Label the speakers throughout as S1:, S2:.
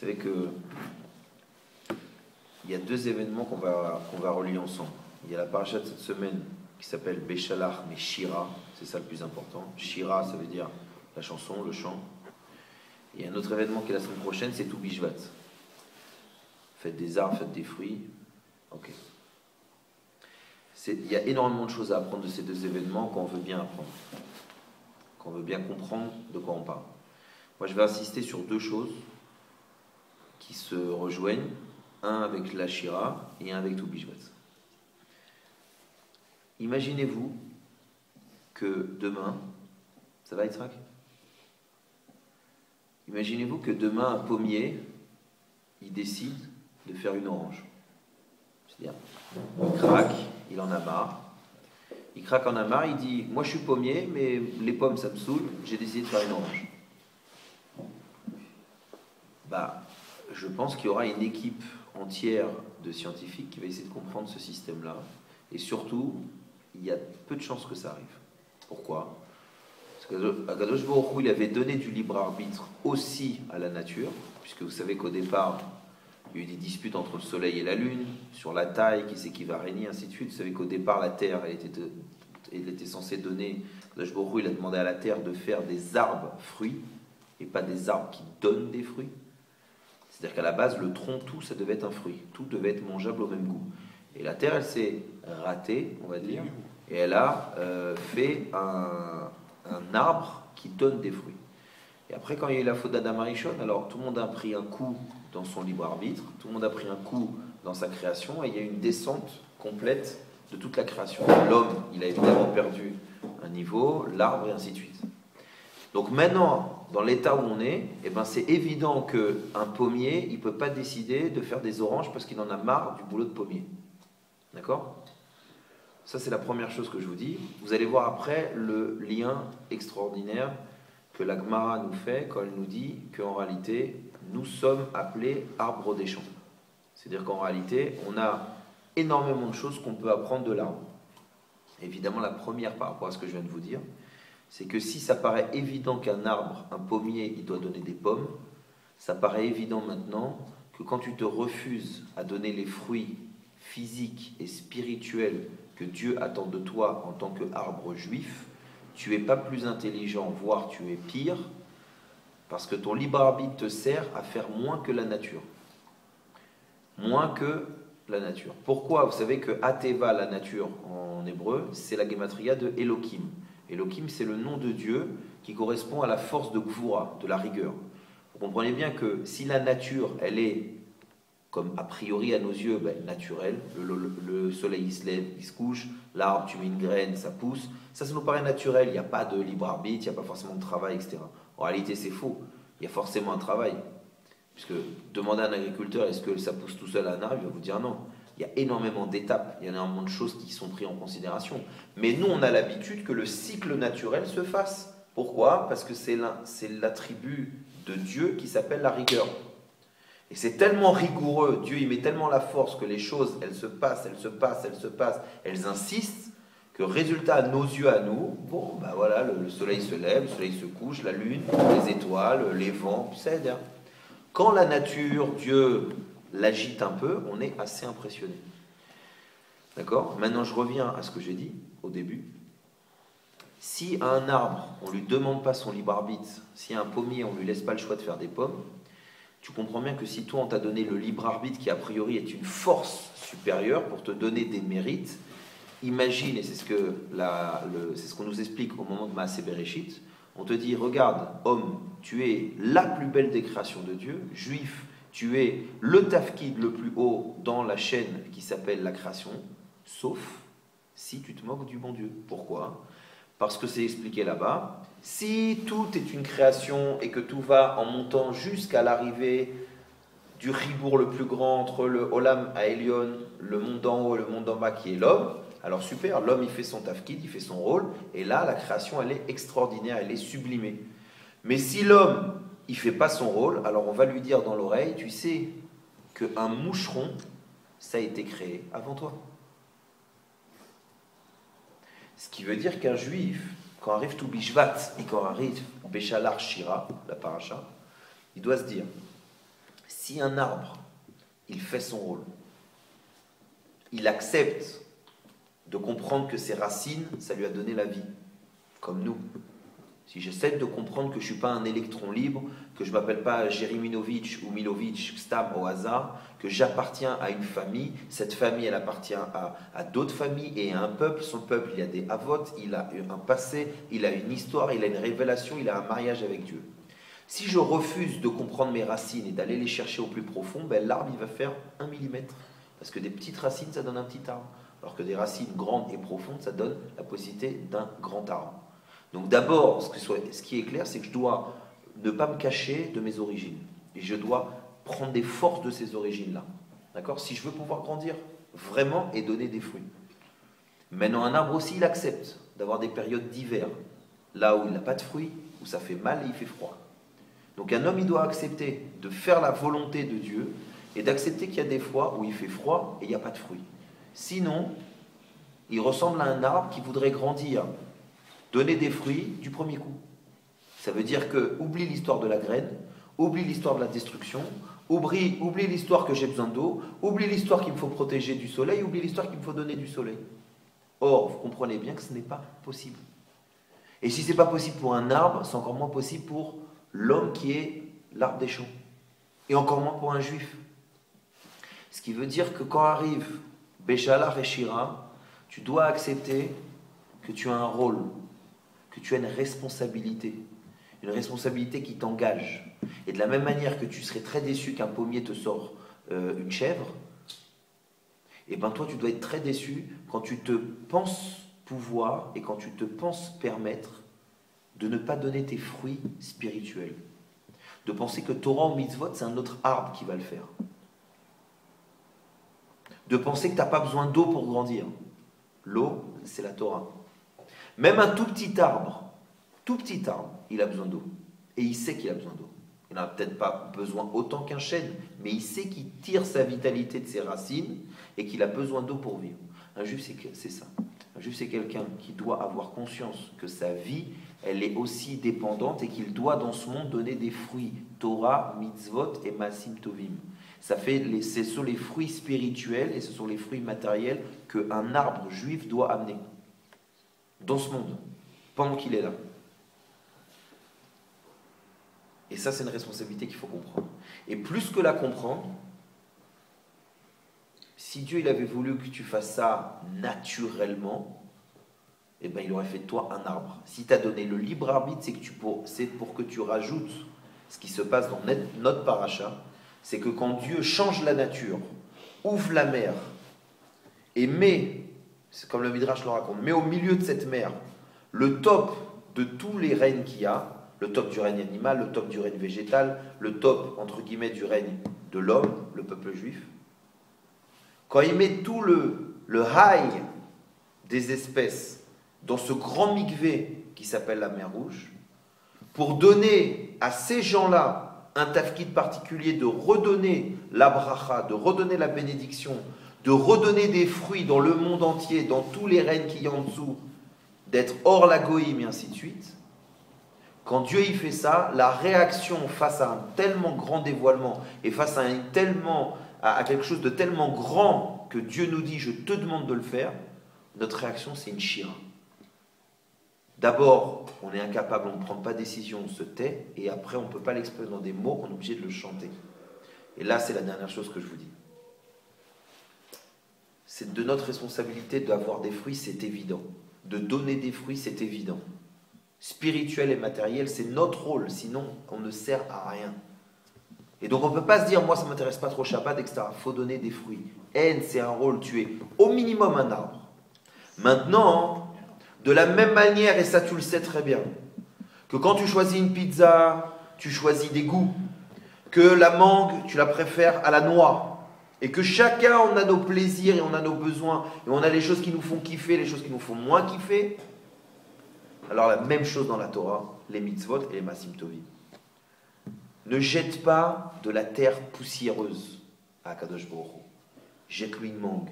S1: savez que il y a deux événements qu'on va relier ensemble. Il y a la paracha de cette semaine qui s'appelle Béchalach, mais Shira, c'est ça le plus important. Shira, ça veut dire la chanson, le chant. Et il y a un autre événement qui est la semaine prochaine, c'est Tou Bishvat. Faites des arbres, faites des fruits. Ok. Il y a énormément de choses à apprendre de ces deux événements quand on veut bien apprendre. Quand on veut bien comprendre de quoi on parle. Moi, je vais insister sur deux choses qui se rejoignent. Un avec la Shira et un avec Tou Bishvat. Imaginez-vous que demain, ça va Yitzhak ? Imaginez-vous que demain un pommier, il décide de faire une orange. C'est-à-dire, il craque, il en a marre. Il craque, en a marre, il dit, moi je suis pommier, mais les pommes ça me saoule, j'ai décidé de faire une orange. Je pense qu'il y aura une équipe entière de scientifiques qui va essayer de comprendre ce système-là. Et surtout, il y a peu de chances que ça arrive. Pourquoi ? Parce qu'Akadosh Baruch Hu, il avait donné du libre arbitre aussi à la nature, puisque vous savez qu'au départ, il y a eu des disputes entre le soleil et la lune, sur la taille, qui c'est qui va régner, ainsi de suite. Vous savez qu'au départ, la terre, elle était censée donner, Akadosh Baruch Hu, il a demandé à la terre de faire des arbres fruits, et pas des arbres qui donnent des fruits. C'est-à-dire qu'à la base, le tronc, tout, ça devait être un fruit. Tout devait être mangeable au même goût. Et la terre, elle s'est ratée, on va dire, et elle a fait un arbre qui donne des fruits. Et après, quand il y a eu la faute d'Adam Arishon, alors tout le monde a pris un coup dans son libre arbitre, tout le monde a pris un coup dans sa création, et il y a eu une descente complète de toute la création. L'homme, il a évidemment perdu un niveau, l'arbre, et ainsi de suite. Donc maintenant, dans l'état où on est, c'est évident qu'un pommier, il ne peut pas décider de faire des oranges parce qu'il en a marre du boulot de pommier. D'accord ? Ça, c'est la première chose que je vous dis. Vous allez voir après le lien extraordinaire que la Gemara nous fait quand elle nous dit qu'en réalité, nous sommes appelés arbres des champs. C'est-à-dire qu'en réalité, on a énormément de choses qu'on peut apprendre de l'arbre. Évidemment, la première par rapport à ce que je viens de vous dire, c'est que si ça paraît évident qu'un arbre, un pommier, il doit donner des pommes, ça paraît évident maintenant que quand tu te refuses à donner les fruits physiques et spirituels que Dieu attend de toi en tant qu'arbre juif, tu n'es pas plus intelligent, voire tu es pire, parce que ton libre arbitre te sert à faire moins que la nature. Moins que la nature. Pourquoi ? Vous savez que Ateva, la nature en hébreu, c'est la gematria de Elohim. Elohim, c'est le nom de Dieu qui correspond à la force de Gvura, de la rigueur. Vous comprenez bien que si la nature, elle est, comme a priori à nos yeux, naturelle, le soleil il se lève, il se couche, l'arbre, tu mets une graine, ça pousse, ça nous paraît naturel, il n'y a pas de libre arbitre, il n'y a pas forcément de travail, etc. En réalité, c'est faux, il y a forcément un travail. Puisque demander à un agriculteur, est-ce que ça pousse tout seul à un arbre, il va vous dire non. Il y a énormément d'étapes, il y a énormément de choses qui sont prises en considération. Mais nous, on a l'habitude que le cycle naturel se fasse. Pourquoi ? Parce que c'est l'attribut de Dieu qui s'appelle la rigueur. Et c'est tellement rigoureux, Dieu il met tellement la force que les choses, elles se passent, elles insistent, que résultat, à nos yeux, à nous, voilà, le soleil se lève, le soleil se couche, la lune, les étoiles, les vents, c'est-à-dire, quand la nature, Dieu l'agite un peu, on est assez impressionné. D'accord ? Maintenant, je reviens à ce que j'ai dit au début. Si à un arbre, on ne lui demande pas son libre arbitre, si à un pommier, on ne lui laisse pas le choix de faire des pommes, tu comprends bien que si toi, on t'a donné le libre arbitre qui, a priori, est une force supérieure pour te donner des mérites, imagine, et c'est ce qu'on nous explique au moment de Maaseh Bereshit, on te dit, regarde, homme, tu es la plus belle des créations de Dieu, juif, tu es le tafkid le plus haut dans la chaîne qui s'appelle la création, sauf si tu te moques du bon Dieu. Pourquoi ? Parce que c'est expliqué là-bas, si tout est une création et que tout va en montant jusqu'à l'arrivée du ribour le plus grand entre le Olam Haelion, le monde en haut et le monde en bas qui est l'homme, alors super, l'homme il fait son tafkid, il fait son rôle, et là la création elle est extraordinaire, elle est sublimée. Mais si l'homme il fait pas son rôle, alors on va lui dire dans l'oreille, tu sais qu'un moucheron, ça a été créé avant toi. Ce qui veut dire qu'un juif, quand arrive Tou Bishvat et quand arrive Béchalach Shira, la paracha, il doit se dire, Si un arbre, il fait son rôle, il accepte de comprendre que ses racines, ça lui a donné la vie, comme nous. Si j'essaie de comprendre que je ne suis pas un électron libre, que je ne m'appelle pas Jereminovitch ou Milovitch, Stam au hasard, que j'appartiens à une famille, cette famille elle appartient à d'autres familles et à un peuple, son peuple il a des avots, il a un passé, il a une histoire, il a une révélation, il a un mariage avec Dieu. Si je refuse de comprendre mes racines et d'aller les chercher au plus profond, ben, l'arbre il va faire 1 millimètre. Parce que des petites racines ça donne un petit arbre, alors que des racines grandes et profondes ça donne la possibilité d'un grand arbre. Donc d'abord, ce qui est clair, c'est que je dois ne pas me cacher de mes origines. Et je dois prendre des forces de ces origines-là. D'accord? Si je veux pouvoir grandir vraiment et donner des fruits. Maintenant, un arbre aussi, il accepte d'avoir des périodes d'hiver. Là où il n'a pas de fruits, où ça fait mal et il fait froid. Donc un homme, il doit accepter de faire la volonté de Dieu et d'accepter qu'il y a des fois où il fait froid et il n'y a pas de fruits. Sinon, il ressemble à un arbre qui voudrait grandir, donner des fruits du premier coup. Ça veut dire que oublie l'histoire de la graine, oublie l'histoire de la destruction, oublie l'histoire que j'ai besoin d'eau, oublie l'histoire qu'il me faut protéger du soleil, oublie l'histoire qu'il me faut donner du soleil. Or, vous comprenez bien que ce n'est pas possible. Et si ce n'est pas possible pour un arbre, c'est encore moins possible pour l'homme qui est l'arbre des champs. Et encore moins pour un juif. Ce qui veut dire que quand arrive Béchala et Shira, tu dois accepter que tu as un rôle, que tu as une responsabilité qui t'engage. Et de la même manière que tu serais très déçu qu'un pommier te sort une chèvre, et bien toi tu dois être très déçu quand tu te penses pouvoir et quand tu te penses permettre de ne pas donner tes fruits spirituels. De penser que Torah ou Mitzvot c'est un autre arbre qui va le faire. De penser que tu n'as pas besoin d'eau pour grandir. L'eau, c'est la Torah. Même un tout petit arbre, il a besoin d'eau. Et il sait qu'il a besoin d'eau. Il n'a peut-être pas besoin autant qu'un chêne, mais il sait qu'il tire sa vitalité de ses racines et qu'il a besoin d'eau pour vivre. Un juif, c'est ça. Un juif, c'est quelqu'un qui doit avoir conscience que sa vie, elle est aussi dépendante et qu'il doit dans ce monde donner des fruits. Torah, mitzvot et masim tovim. Ce sont les fruits spirituels et ce sont les fruits matériels qu'un arbre juif doit amener dans ce monde, pendant qu'il est là. Et ça, c'est une responsabilité qu'il faut comprendre. Et plus que la comprendre, si Dieu il avait voulu que tu fasses ça naturellement, eh ben, il aurait fait de toi un arbre. Si tu as donné le libre arbitre, c'est pour que tu rajoutes ce qui se passe dans notre paracha, c'est que quand Dieu change la nature, ouvre la mer, et c'est comme le Midrash le raconte, met au milieu de cette mer le top de tous les règnes qu'il y a, le top du règne animal, le top du règne végétal, le top, entre guillemets, du règne de l'homme, le peuple juif. Quand il met tout le high des espèces dans ce grand mikvé qui s'appelle la mer Rouge, pour donner à ces gens-là un tafkid particulier de redonner la bracha, de redonner la bénédiction, de redonner des fruits dans le monde entier, dans tous les règnes qu'il y a en dessous, d'être hors la goïm et ainsi de suite. Quand Dieu y fait ça, la réaction face à un tellement grand dévoilement et face à quelque chose de tellement grand que Dieu nous dit « je te demande de le faire », notre réaction c'est une shira. D'abord, on est incapable, on ne prend pas de décision, on se tait, et après on ne peut pas l'exprimer dans des mots, on est obligé de le chanter. Et là, c'est la dernière chose que je vous dis. C'est de notre responsabilité d'avoir des fruits, c'est évident. De donner des fruits, c'est évident. Spirituel et matériel, c'est notre rôle, sinon on ne sert à rien. Et donc on ne peut pas se dire, moi ça ne m'intéresse pas trop Shabbat, etc. Il faut donner des fruits. Haine, c'est un rôle, tu es au minimum un arbre. Maintenant, de la même manière, et ça tu le sais très bien, que quand tu choisis une pizza, tu choisis des goûts, que la mangue, tu la préfères à la noix, et que chacun on a nos plaisirs et on a nos besoins, et on a les choses qui nous font kiffer, les choses qui nous font moins kiffer. Alors la même chose dans la Torah, les mitzvot et les masim tovim. Ne jette pas de la terre poussiéreuse à Kadosh Baruch Hu. Jette-lui une mangue,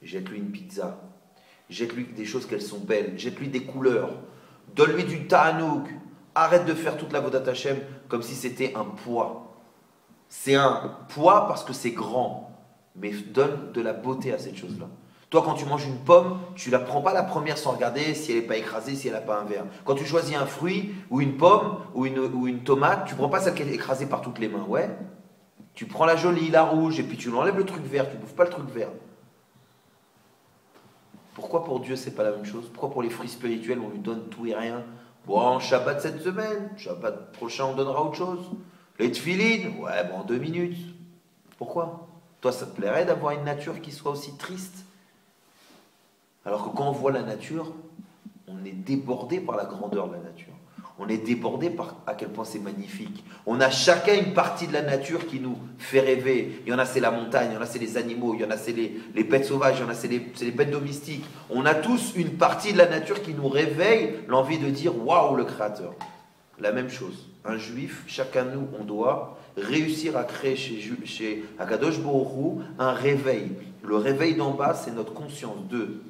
S1: jette-lui une pizza, jette-lui des choses qu'elles sont belles, jette-lui des couleurs, donne-lui du ta'anoug. Arrête de faire toute la vodat Hashem comme si c'était un poids. C'est un poids parce que c'est grand, mais donne de la beauté à cette chose-là. Toi, quand tu manges une pomme, tu la prends pas la première sans regarder si elle n'est pas écrasée, si elle n'a pas un verre. Quand tu choisis un fruit, ou une pomme, ou une tomate, tu prends pas celle qui est écrasée par toutes les mains. Ouais. Tu prends la jolie, la rouge, et puis tu enlèves le truc vert, tu bouffes pas le truc vert. Pourquoi pour Dieu c'est pas la même chose? Pourquoi pour les fruits spirituels on lui donne tout et rien? Bon, Shabbat cette semaine, Shabbat prochain on donnera autre chose. Les tefilines, ouais, bon, en 2 minutes. Pourquoi? Toi, ça te plairait d'avoir une nature qui soit aussi triste? Alors que quand on voit la nature, on est débordé par la grandeur de la nature. On est débordé par à quel point c'est magnifique. On a chacun une partie de la nature qui nous fait rêver. Il y en a c'est la montagne, il y en a c'est les animaux, il y en a c'est les bêtes sauvages, il y en a c'est les bêtes domestiques. On a tous une partie de la nature qui nous réveille l'envie de dire waouh le Créateur. La même chose. Un juif, chacun de nous, on doit réussir à créer chez Akadosh Baruch Hu un réveil. Le réveil d'en bas, c'est notre conscience de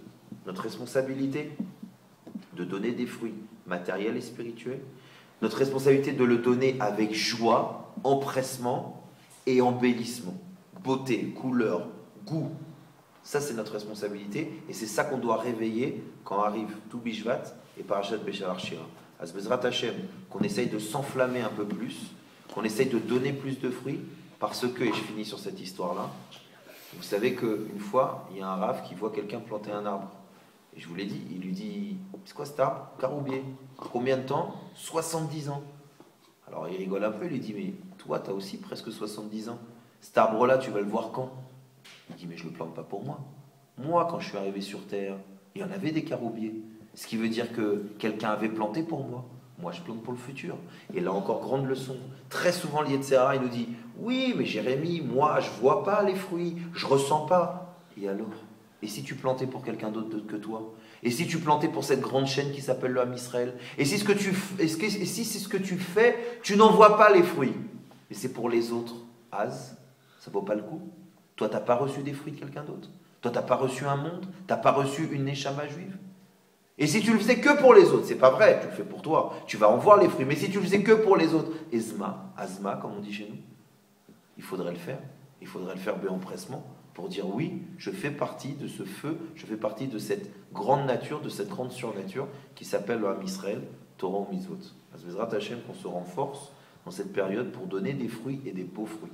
S1: notre responsabilité de donner des fruits matériels et spirituels, notre responsabilité de le donner avec joie, empressement et embellissement, beauté, couleur, goût. Ça, c'est notre responsabilité et c'est ça qu'on doit réveiller quand arrive tout Bishvat et Parashat Beshalach Shira. À Bezrat Hashem, qu'on essaye de s'enflammer un peu plus, qu'on essaye de donner plus de fruits, parce que, et je finis sur cette histoire-là, vous savez qu'une fois, il y a un rave qui voit quelqu'un planter un arbre. Et je vous l'ai dit, il lui dit, c'est quoi cet arbre? Caroubier. Combien de temps? 70 ans. Alors il rigole un peu, il lui dit, mais toi, tu as aussi presque 70 ans. Cet arbre-là, tu vas le voir quand? Il dit, mais je ne le plante pas pour moi. Moi, quand je suis arrivé sur Terre, il y en avait des caroubiers. Ce qui veut dire que quelqu'un avait planté pour moi. Moi, je plante pour le futur. Et là encore, grande leçon. Très souvent, l'Yetzera, il nous dit, oui, mais Jérémie, moi, je ne vois pas les fruits, je ne ressens pas. Et alors? Et si tu plantais pour quelqu'un d'autre que toi? Et si tu plantais pour cette grande chaîne qui s'appelle le Ham Israël? Et si si c'est ce que tu fais, tu n'en vois pas les fruits? Et c'est pour les autres. Az, ça vaut pas le coup? Toi, tu n'as pas reçu des fruits de quelqu'un d'autre? Toi, tu n'as pas reçu un monde? Tu n'as pas reçu une Neshama juive? Et si tu le faisais que pour les autres, c'est pas vrai, tu le fais pour toi, tu vas en voir les fruits. Mais si tu le faisais que pour les autres, azma, comme on dit chez nous, il faudrait le faire. Il faudrait le faire béempressement pour dire oui, je fais partie de ce feu, je fais partie de cette grande nature, de cette grande surnature qui s'appelle le Ham Israël, Torah ou Mitzvot. Bezrat Hashem, qu'on se renforce dans cette période pour donner des fruits et des beaux fruits.